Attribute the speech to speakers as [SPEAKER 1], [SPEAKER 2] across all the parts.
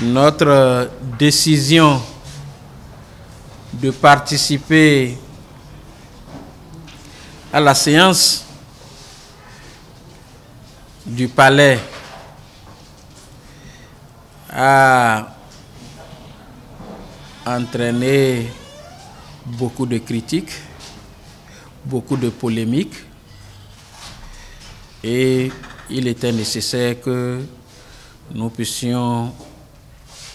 [SPEAKER 1] Notre décision de participer à la séance du palais a entraîné beaucoup de critiques, beaucoup de polémiques, et il était nécessaire que nous puissions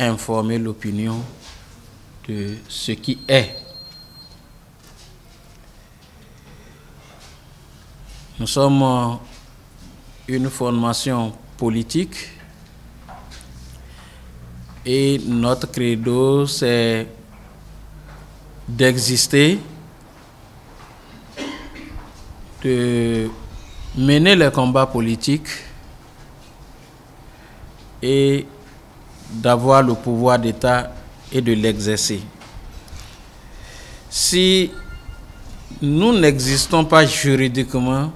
[SPEAKER 1] informer l'opinion de ce qui est. Nous sommes une formation politique et notre credo, c'est d'exister, de mener les combats politiques et d'avoir le pouvoir d'État et de l'exercer. Si nous n'existons pas juridiquement,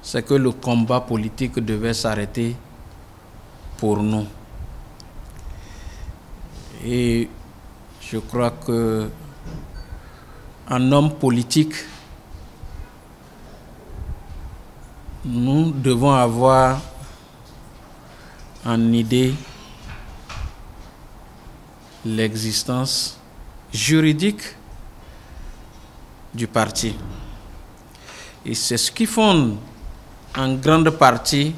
[SPEAKER 1] c'est que le combat politique devait s'arrêter pour nous. Et je crois que en homme politique, nous devons avoir en idée l'existence juridique du parti. Et c'est ce qui fonde en grande partie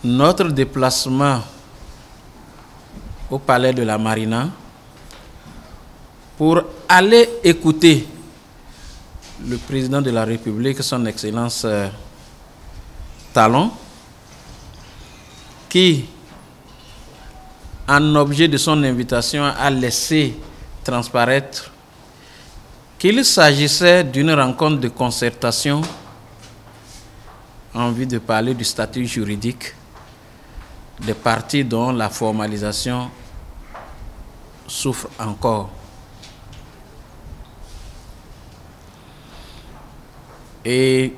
[SPEAKER 1] notre déplacement au palais de la Marina pour aller écouter le président de la République, son Excellence Talon, qui, en objet de son invitation, a laissé transparaître qu'il s'agissait d'une rencontre de concertation en vue de parler du statut juridique des partis dont la formalisation souffre encore. Et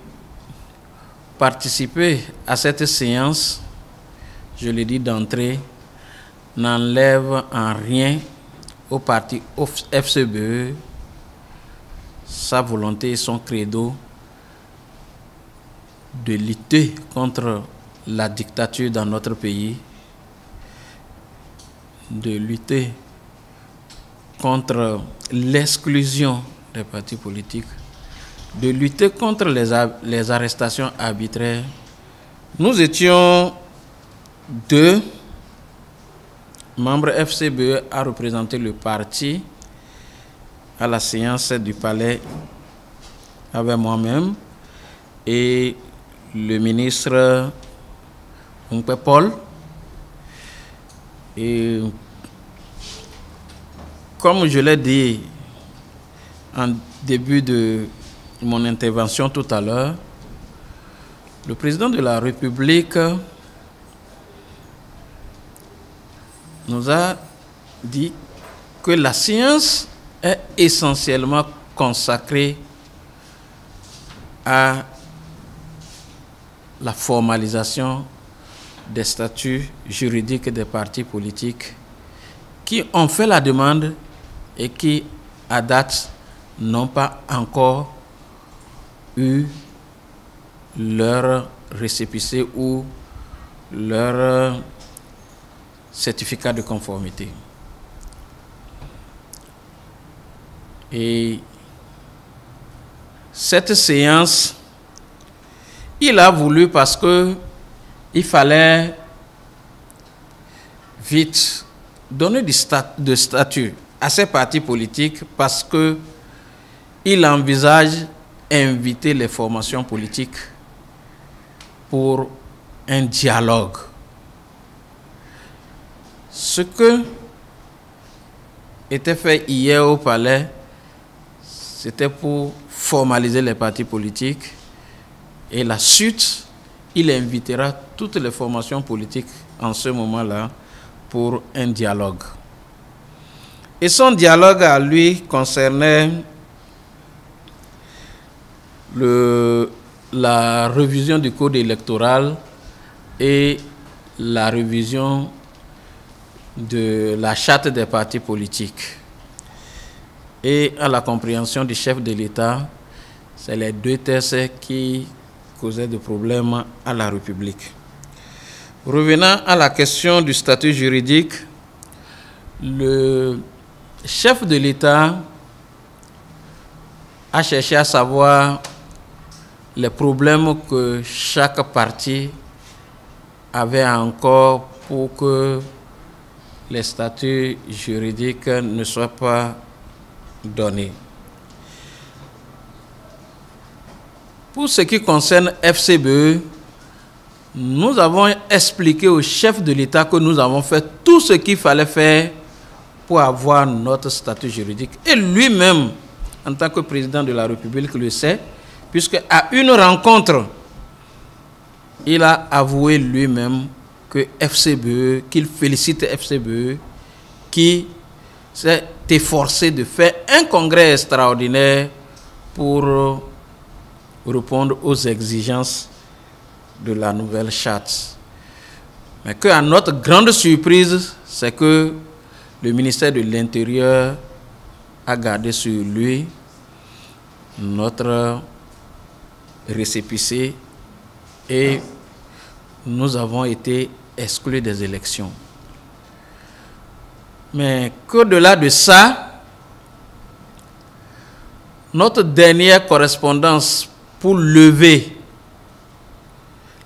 [SPEAKER 1] participer à cette séance, je l'ai dit d'entrée, n'enlève en rien au parti FCBE sa volonté et son credo de lutter contre la dictature dans notre pays, de lutter contre l'exclusion des partis politiques, de lutter contre les arrestations arbitraires. Nous étions 2 membres FCBE à représenter le parti à la séance du palais avec moi-même et le ministre Paul. Et comme je l'ai dit en début de mon intervention tout à l'heure, le président de la République nous a dit que la séance est essentiellement consacrée à la formalisation des statuts juridiques des partis politiques qui ont fait la demande et qui, à date, n'ont pas encore eu leur récépissé ou leur certificat de conformité. Et cette séance, il a voulu parce que il fallait vite donner de statut à ces partis politiques parce que il envisage inviter les formations politiques pour un dialogue. Ce que était fait hier au palais, c'était pour formaliser les partis politiques, et la suite, il invitera toutes les formations politiques en ce moment-là pour un dialogue. Et son dialogue à lui concernait la révision du code électoral et la révision de la charte des partis politiques et à la compréhension du chef de l'État, c'est les deux textes qui causaient des problèmes à la République. Revenant à la question du statut juridique, le chef de l'État a cherché à savoir les problèmes que chaque parti avait encore pour que les statuts juridiques ne soient pas donnés. Pour ce qui concerne FCBE, nous avons expliqué au chef de l'État que nous avons fait tout ce qu'il fallait faire pour avoir notre statut juridique. Et lui-même, en tant que président de la République, le sait, puisque à une rencontre, il a avoué lui-même que FCBE, qu'il félicite FCBE, qui s'est efforcé de faire un congrès extraordinaire pour répondre aux exigences de la nouvelle charte. Mais qu'à notre grande surprise, c'est que le ministère de l'Intérieur a gardé sur lui notre récépissé et nous avons été exclus des élections. Mais qu'au-delà de ça, notre dernière correspondance pour lever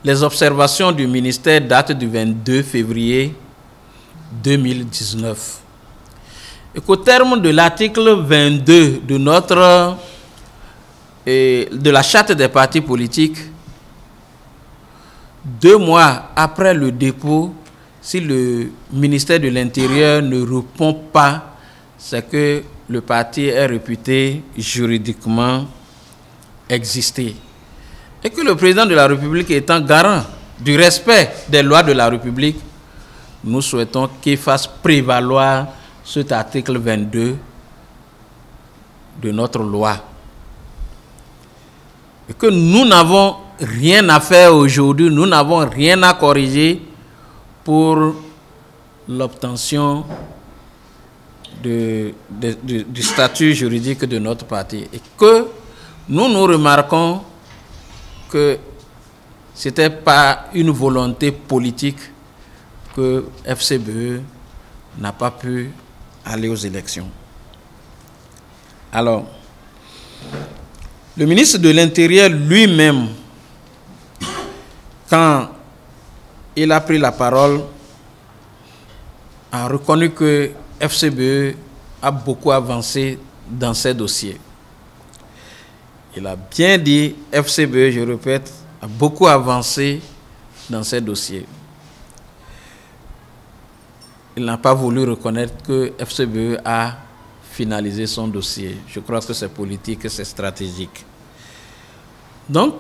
[SPEAKER 1] les observations du ministère date du 22 février 2019. Et qu'au terme de l'article 22 de la charte des partis politiques, 2 mois après le dépôt, si le ministère de l'Intérieur ne répond pas, c'est que le parti est réputé juridiquement exister. Et que le président de la République étant garant du respect des lois de la République, nous souhaitons qu'il fasse prévaloir cet article 22 de notre loi. Et que nous n'avons rien à faire aujourd'hui, nous n'avons rien à corriger pour l'obtention du statut juridique de notre parti. Et que nous remarquons que ce n'était pas une volonté politique que FCBE n'a pas pu aller aux élections. Alors, le ministre de l'Intérieur lui-même, quand il a pris la parole, a reconnu que FCBE a beaucoup avancé dans ces dossiers. Il a bien dit, FCBE, je répète, a beaucoup avancé dans ces dossiers. Il n'a pas voulu reconnaître que FCBE a finalisé son dossier. Je crois que c'est politique, c'est stratégique. Donc,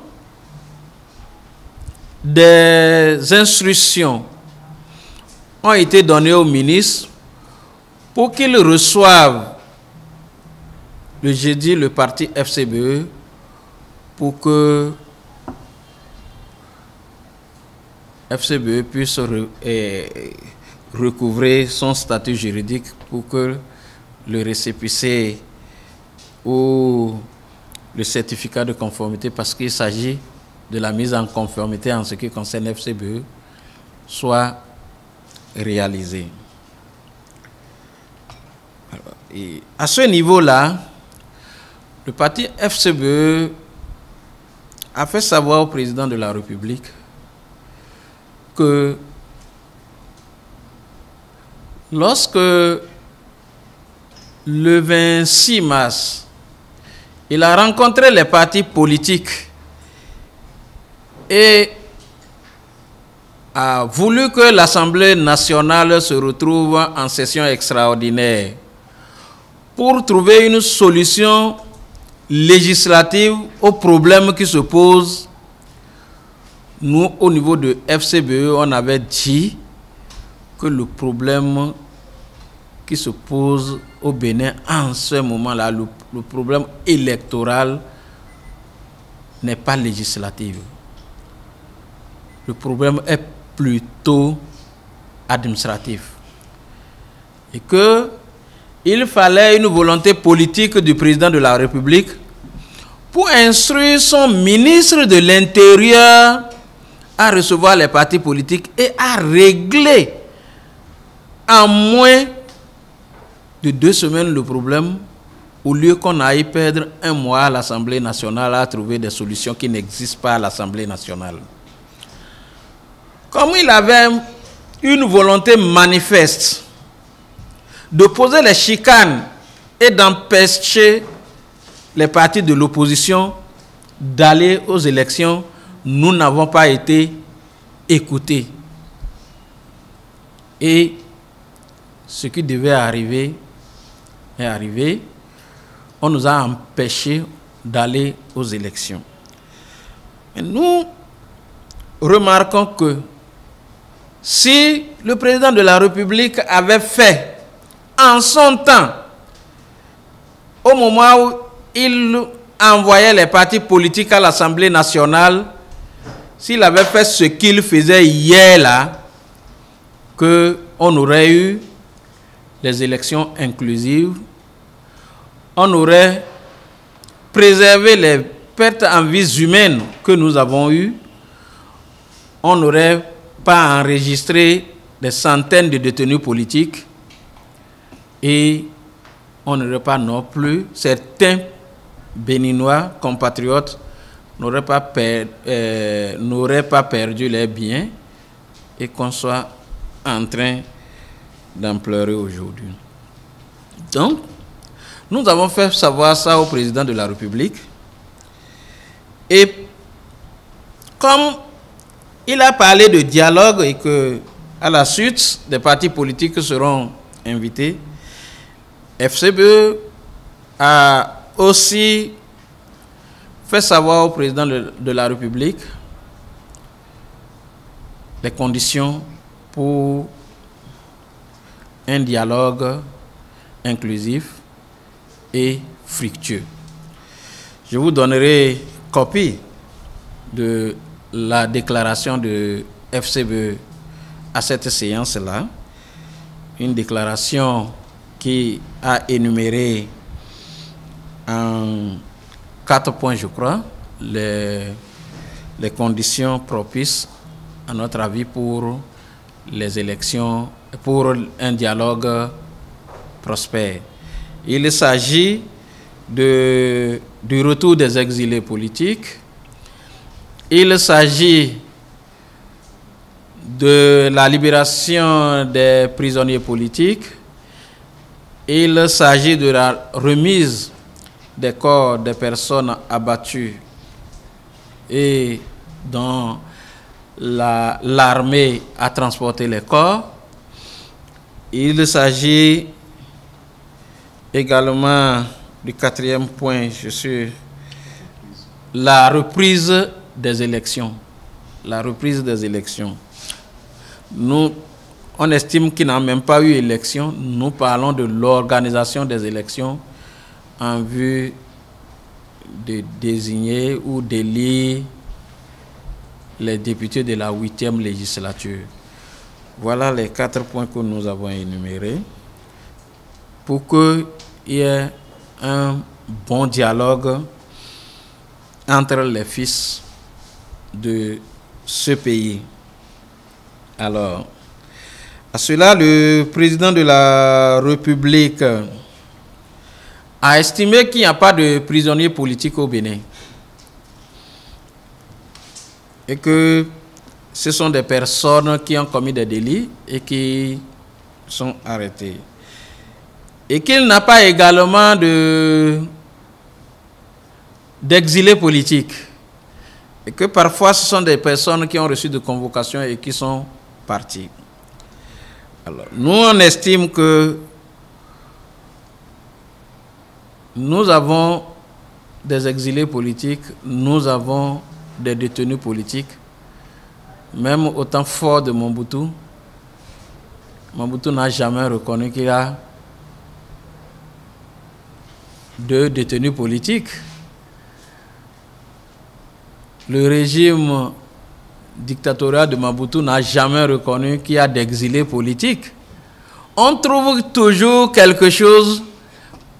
[SPEAKER 1] des instructions ont été données au ministre pour qu'il reçoive le jeudi le parti FCBE pour que FCBE puisse recouvrer son statut juridique, pour que le récépissé ou le certificat de conformité, parce qu'il s'agit de la mise en conformité en ce qui concerne FCBE, soit réalisé. Alors, et à ce niveau-là, le parti FCBE a fait savoir au président de la République que lorsque le 26 mars, il a rencontré les partis politiques et a voulu que l'Assemblée nationale se retrouve en session extraordinaire pour trouver une solution législative aux problèmes qui se posent. Nous, au niveau de FCBE, on avait dit que le problème qui se pose au Bénin en ce moment-là, le problème électoral n'est pas législatif. Le problème est plutôt administratif. et qu'il fallait une volonté politique du président de la République pour instruire son ministre de l'Intérieur à recevoir les partis politiques et à régler en moins de 2 semaines le problème, au lieu qu'on aille perdre 1 mois à l'Assemblée nationale à trouver des solutions qui n'existent pas à l'Assemblée nationale. Comme il avait une volonté manifeste de poser les chicanes et d'empêcher les partis de l'opposition d'aller aux élections, nous n'avons pas été écoutés. Et ce qui devait arriver est arrivé. On nous a empêchés d'aller aux élections. Et nous remarquons que si le président de la République avait fait en son temps, au moment où il envoyait les partis politiques à l'Assemblée nationale, s'il avait fait ce qu'il faisait hier là, qu'on aurait eu les élections inclusives, on aurait préservé les pertes en vies humaines que nous avons eues, on n'aurait pas enregistré des centaines de détenus politiques et on n'aurait pas non plus, certains Béninois compatriotes n'auraient pas perdu leurs biens et qu'on soit en train d'en pleurer aujourd'hui. Donc, nous avons fait savoir ça au président de la République et comme il a parlé de dialogue et que à la suite des partis politiques seront invités, FCBE a aussi fait savoir au président de la République les conditions pour un dialogue inclusif et fructueux. Je vous donnerai copie de la déclaration de FCBE à cette séance-là, une déclaration qui a énuméré en 4 points, je crois, les conditions propices, à notre avis, pour les élections, pour un dialogue prospère. Il s'agit du retour des exilés politiques, il s'agit de la libération des prisonniers politiques, il s'agit de la remise des corps des personnes abattues et dont l'armée a transporté les corps. Il s'agit également du 4e point, la reprise des élections. La reprise des élections. Nous, on estime qu'il n'y a même pas eu élection. Nous parlons de l'organisation des élections en vue de désigner ou d'élire les députés de la 8e législature. Voilà les 4 points que nous avons énumérés pour qu'il y ait un bon dialogue entre les fils de ce pays. Alors, à cela, le président de la République a estimé qu'il n'y a pas de prisonniers politiques au Bénin et que ce sont des personnes qui ont commis des délits et qui sont arrêtées. Et qu'il n'a pas également d'exilés politiques. Et que parfois ce sont des personnes qui ont reçu des convocations et qui sont parties. Alors, nous on estime que nous avons des exilés politiques, nous avons des détenus politiques, même au temps fort de Mobutu. Mobutu n'a jamais reconnu qu'il y a 2 détenus politiques. Le régime dictatorial de Mobutu n'a jamais reconnu qu'il y a d'exilés politiques. On trouve toujours quelque chose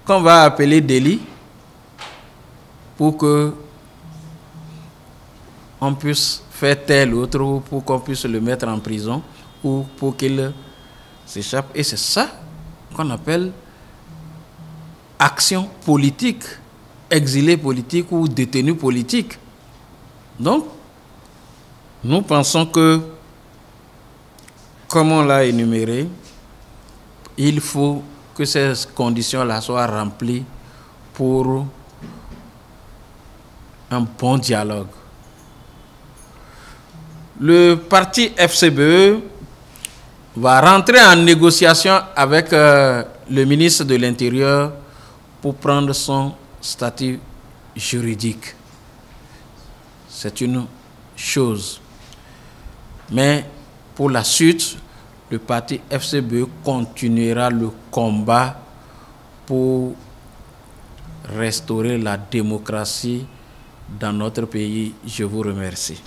[SPEAKER 1] qu'on va appeler délit pour que on puisse faire tel ou autre, ou pour qu'on puisse le mettre en prison, ou pour qu'il s'échappe. Et c'est ça qu'on appelle action politique, exilé politique ou détenu politique. Donc, nous pensons que, comme on l'a énuméré, il faut que ces conditions-là soient remplies pour un bon dialogue. Le parti FCBE va rentrer en négociation avec le ministre de l'Intérieur pour prendre son statut juridique. C'est une chose. Mais pour la suite, le parti FCBE continuera le combat pour restaurer la démocratie dans notre pays. Je vous remercie.